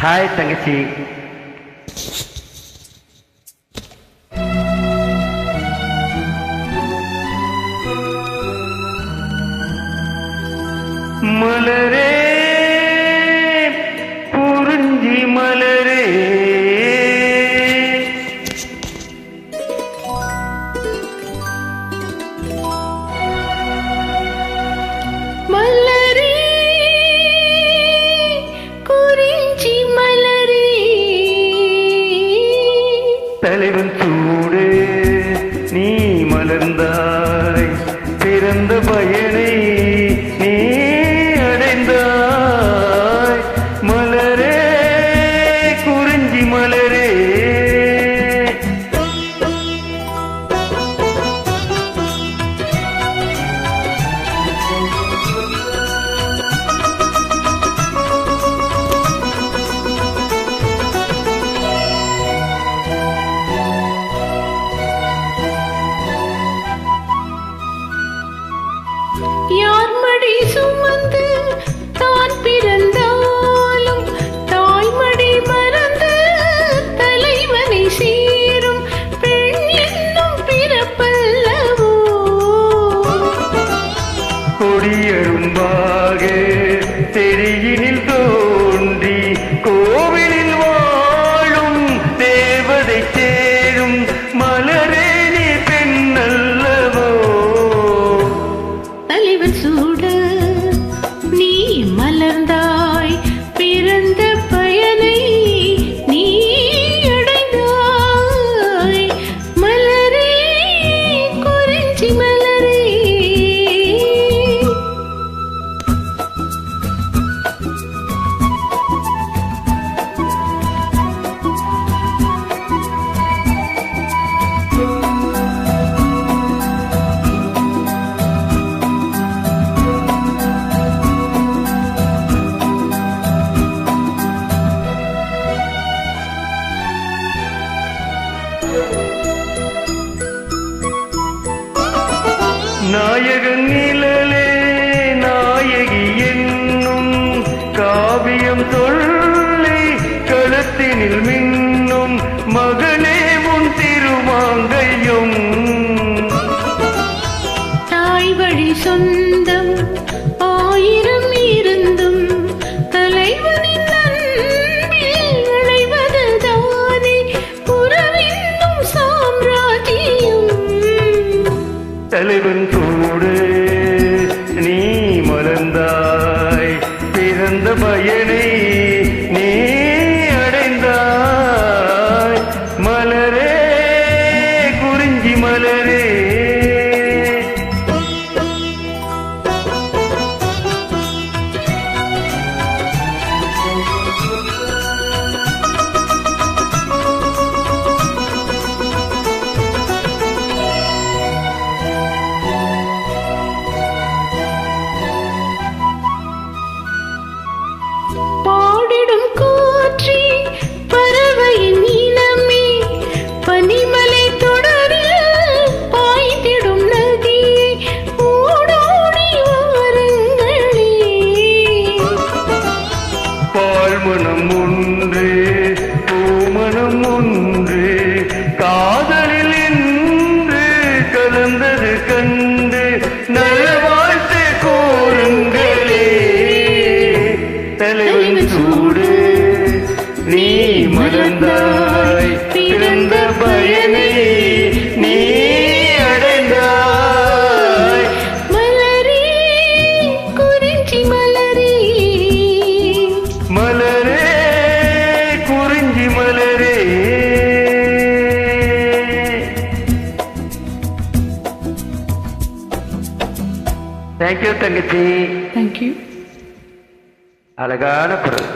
Hi தங்கச்சி. மலரே குறிஞ்சி மலரே, மலரே குறிஞ்சி மலரே, தலைவன் சூடு நீ மலர்ந்தாய், பிறந்த பயனை நீ அடைந்தாய். மலரே குறிஞ்சி மலரே, யார் மடி சுமந்து தான் பிறந்தாலும் தாய்மடி மறந்து தலைவனை சீரும் பெண் என்னும் பிறப்பல்லவோ. கொடியரும்பாக தெரியினில் தோன்றி கோவிலில் வாழும் தேவதை சேரும் மலரே நீ பெண்ணல்லவோ. தலைவன் சூட நீ மலர்ந்தாய், பிறந்த பயனை நீ அடைந்தாய். மலரே குறிஞ்சி மலரே, நாயகன் நிழலே நாயகி என்னும் காவியம் சொல்லி கழுத்தினில் மின்னும் மகனே உன் திருமாங்கையும். தாய் வழி சொந்தம் ஆயிரம் இருந்தும் தலைவனின் அன்பில் விளைவதுதானே உறவென்னும் சாம்ராஜ்யம். தலைவன் சூடு நீ மலர்ந்தாய், பிறந்த பயனை நீ அடைந்தாய். மலரே குறிஞ்சி மலரே, பாடிடும் காற்றே பறவையின் இனமே, பனிமலை தொடரில் பாய்ந்திடும் நதியே ஓடோடி வாருங்களே. பால்மனம் ஒன்று பூமணம் ஒன்று காதலில் என்று கலந்தது கண்டு நல்வாழ்த்து கூறுங்களே. தலைவன் சூடு நீ மலர்ந்தாய், பிறந்த பயனை நீ அடைந்தாய். மலரே குறிஞ்சி மலரே, மலரே குறிஞ்சி மலரே. தேங்க்யூ தங்கச்சி. தேங்க்யூ. அழகான குரல்.